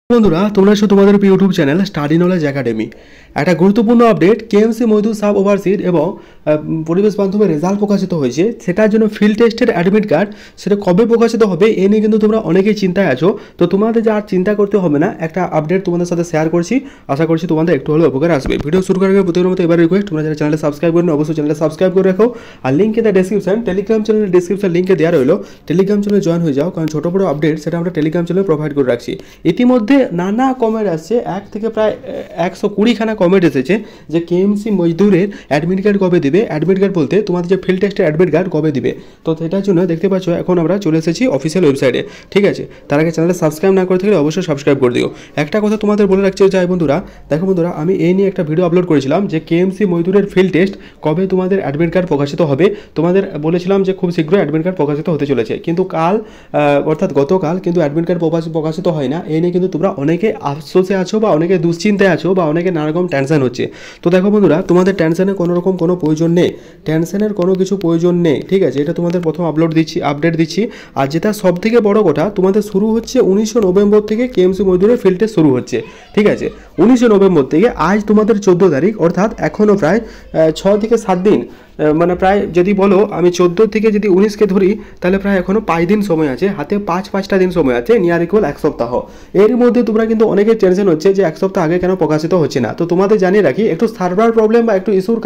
বন্ধুরা তোমরা শুধু তোমাদের YouTube channel study knowledge academy একটা গুরুত্বপূর্ণ আপডেট কেএমসি মজদুর সাব ওভারসিজ এবং পরিবেশ বান্ধব রেজাল্ট প্রকাশিত হয়েছে। সেটার জন্য ফিল্ড টেস্টের অ্যাডমিট কার্ড সেটা কবে প্রকাশিত হবে এ নিয়ে কিন্তু তোমরা অনেকেই চিন্তায় আছো। তো তোমাদের যে আর চিন্তা করতে হবে না, একটা আপডেট তোমাদের সাথে শেয়ার করছি, আশা করছি তোমাদের একটু হলেও উপকার আসবে। ভিডিও শুরু করার আগে প্রতিদিনের মতো এবার রিকোয়েস্ট, তোমরা যারা চ্যানেলে সাবস্ক্রাইব করেন অবশ্যই চ্যানেলে সাবস্ক্রাইব করে রাখো। আর link in the description, Telegram চ্যানেলের ডেসক্রিপশন লিঙ্কে দেওয়া রইলো, টেলিগ্রাম চ্যানেলে জয়েন হয়ে যাও, কারণ ছোটো বড়ো আপডেট সেটা আমরা টেলিগ্রাম চ্যানেলে প্রোভাইড করে রাখছি। ইতিমধ্যে নানা কমেন্ট আসছে, 1 থেকে প্রায় 120খানা কমেন্ট এসেছে যে কেএমসি মজদুরের অ্যাডমিট কার্ড কবে দিবে। অ্যাডমিট কার্ড বলতে তোমাদের যে ফিল্ড টেস্টের অ্যাডমিট কার্ড কবে দিবে। তো সেটার জন্য দেখতে পাচ্ছ এখন আমরা চলে এসেছি অফিসিয়াল ওয়েবসাইটে, ঠিক আছে। তার আগে চ্যানেলে সাবস্ক্রাইব না করে থাকলে অবশ্যই সাবস্ক্রাইব করে দিও। একটা কথা তোমাদের বলে রাখছি যাই বন্ধুরা, দেখো বন্ধুরা, আমি এই নিয়ে একটা ভিডিও আপলোড করেছিলাম যে কেএমসি মজদুরের ফিল্ড টেস্ট কবে তোমাদের অ্যাডমিট কার্ড প্রকাশিত হবে। তোমাদের বলেছিলাম যে খুব শীঘ্রই অ্যাডমিট কার্ড প্রকাশিত হতে চলেছে, কিন্তু কাল অর্থাৎ গতকাল কিন্তু অ্যাডমিট কার্ড প্রকাশিত হয় না। এই নিয়ে কিন্তু তোমরা অনেকে আফসোসে আছো বা অনেকে দুশ্চিন্তায় আছো বা অনেকে নানা রকম টেনশন হচ্ছে। তো দেখো বন্ধুরা, তোমাদের টেনশনের কোনো রকম কোনো প্রয়োজন নেই, টেনশনের কোনো কিছু প্রয়োজন নেই, ঠিক আছে। এটা তোমাদের প্রথম আপডেট দিচ্ছি। আর যেটা সব থেকে বড় কথা, তোমাদের শুরু হচ্ছে 19 নভেম্বর থেকে কেএমসি মজদুরের ফিল্ড টেস্ট শুরু হচ্ছে, ঠিক আছে। 19 নভেম্বর থেকে আজ তোমাদের 14 তারিখ, অর্থাৎ এখনও প্রায় 6 থেকে 7 দিন, মানে প্রায় যদি বলো আমি 14 থেকে যদি 19কে ধরি তাহলে প্রায় এখনও 5 দিন সময় আছে, হাতে 5টা দিন সময় আছে, নিয়ার ইকুয়াল 1 সপ্তাহ। এর মধ্যে তোমরা কিন্তু অনেকের টেনশন হচ্ছে যে 1 সপ্তাহ আগে কেন প্রকাশিত হচ্ছে না। তো তোমাদের জানিয়ে রাখি, একটু সার্ভার প্রবলেম বা একটু ইস্যুর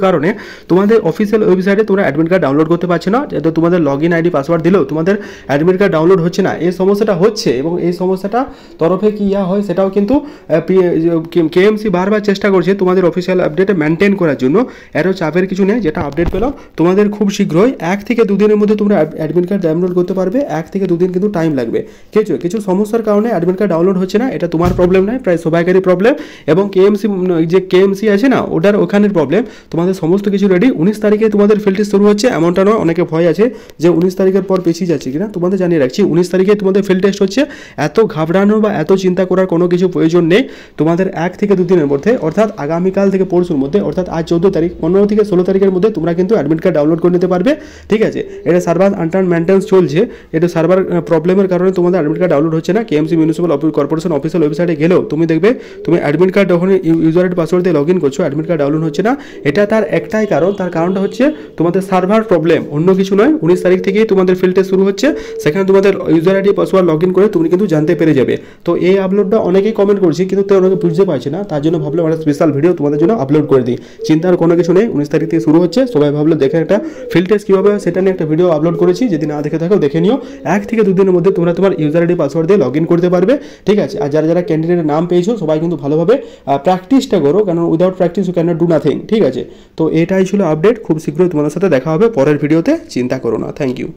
কারণে তোমাদের অফিসিয়াল ওয়েবসাইটে তোমরা অ্যাডমিট কার্ড ডাউনলোড করতে পারছো না। যেহেতু তোমাদের লগ ইন আইডি পাসওয়ার্ড দিলেও তোমাদের অ্যাডমিট কার্ড ডাউনলোড হচ্ছে না, এই সমস্যাটা হচ্ছে। এবং এই সমস্যাটা তরফে কি হয় সেটাও কিন্তু কেএমসি বারবার চেষ্টা করছে তোমাদের অফিসিয়াল আপডেটে মেনটেন করার জন্য। এরও চাপের কিছু নেই, যেটা আপডেট পেলাম তোমাদের খুব শীঘ্রই 1 থেকে 2 দিনের মধ্যে তোমরা অ্যাডমিট কার্ড ডাউনলোড করতে পারবে। 1 থেকে 2 দিন কিন্তু টাইম লাগবে। কিছু সমস্যার কারণে অ্যাডমিট কার্ড ডাউনলোড হচ্ছে না, এটা তোমার প্রবলেম নয়, প্রায় সবাইকারই প্রবলেম। এবং কেএমসি আছে না, ওখানের প্রবলেম। তোমাদের সমস্ত কিছু রেডি। 19 তারিখে তোমাদের ফিল্ড টেস্ট শুরু হচ্ছে, এমনটা নয়, অনেকে ভয় আছে যে 19 তারিখের পর পিছিয়ে যাচ্ছে কিনা। তোমাদের জানিয়ে রাখছি 19 তারিখে তোমাদের ফিল্ড টেস্ট হচ্ছে। এত ঘাবড়ানো বা এত চিন্তা করার কোনো কিছু প্রয়োজন নেই। তোমাদের 1 থেকে 2 দিনের মধ্যে, অর্থাৎ আগামীকাল থেকে পরশুর মধ্যে, অর্থাৎ আজ 14 তারিখ, 15 থেকে 16 তারিখের মধ্যে তোমরা কিন্তু অ্যাডমিট কার্ড ডাউনলোড করে নিতে পারবে, ঠিক আছে। এটা সার্ভার আনটার্ন মেনটেন্স চলছে, এটা সার্ভার প্রবলেমের কারণে তোমাদের অ্যাডমিট কার্ড ডাউনলোড হচ্ছে না। কেএমসি মিউনিসিপাল কর্পোরেশন অফিসিয়াল ওয়েবসাইটে গেলেও তুমি দেখবে তুমি অ্যাডমিট কার্ড যখন ইউজার আইডি পাসওয়ার্ড দিয়ে লগ ইন করছো, অ্যাডমিট কার্ড ডাউনলোড হচ্ছে না। এটা তার একটাই কারণ, তার কারণটা হচ্ছে তোমাদের সার্ভার প্রবলেম, অন্য কিছু নয়। 19 তারিখ থেকেই তোমাদের ফিল্ড টেস্ট শুরু হচ্ছে, সেখানে তোমাদের user ID password log in করে তুমি কিন্তু জানতে পেরে যাবে। তো এই আপলোডটা অনেকেই কমেন্ট করছি, কিন্তু তো অনেকে বুঝতে পারছে না, তার জন্য ভাবলাম একটা স্পেশাল ভিডিও তোমাদের জন্য আপলোড করে দিই। চিন্তার কোনো কিছু নেই, 19 তারিখ থেকে শুরু হচ্ছে। সবাই ভাবলো দেখে একটা ফিল্ড টেস্ট কীভাবে হয় সেটা নিয়ে একটা ভিডিও আপলোড করেছি, যদি না দেখে থাকো দেখে নিও। 1 থেকে 2 দিনের মধ্যে তোমরা তোমার ইউজার আইডি পাসওয়ার্ড দিয়ে লগ ইন করতে পারবে, ঠিক আছে। আর যারা ক্যান্ডিডেটের নাম পেয়েছো সবাই কিন্তু ভালোভাবে প্র্যাকটিসটা করো, কারণ without practice you can not do nothing, ঠিক আছে। তো এটাই ছিল আপডেট। খুব শীঘ্রই তোমাদের সাথে দেখা হবে পরের ভিডিওতে, চিন্তা করো না। Thank you.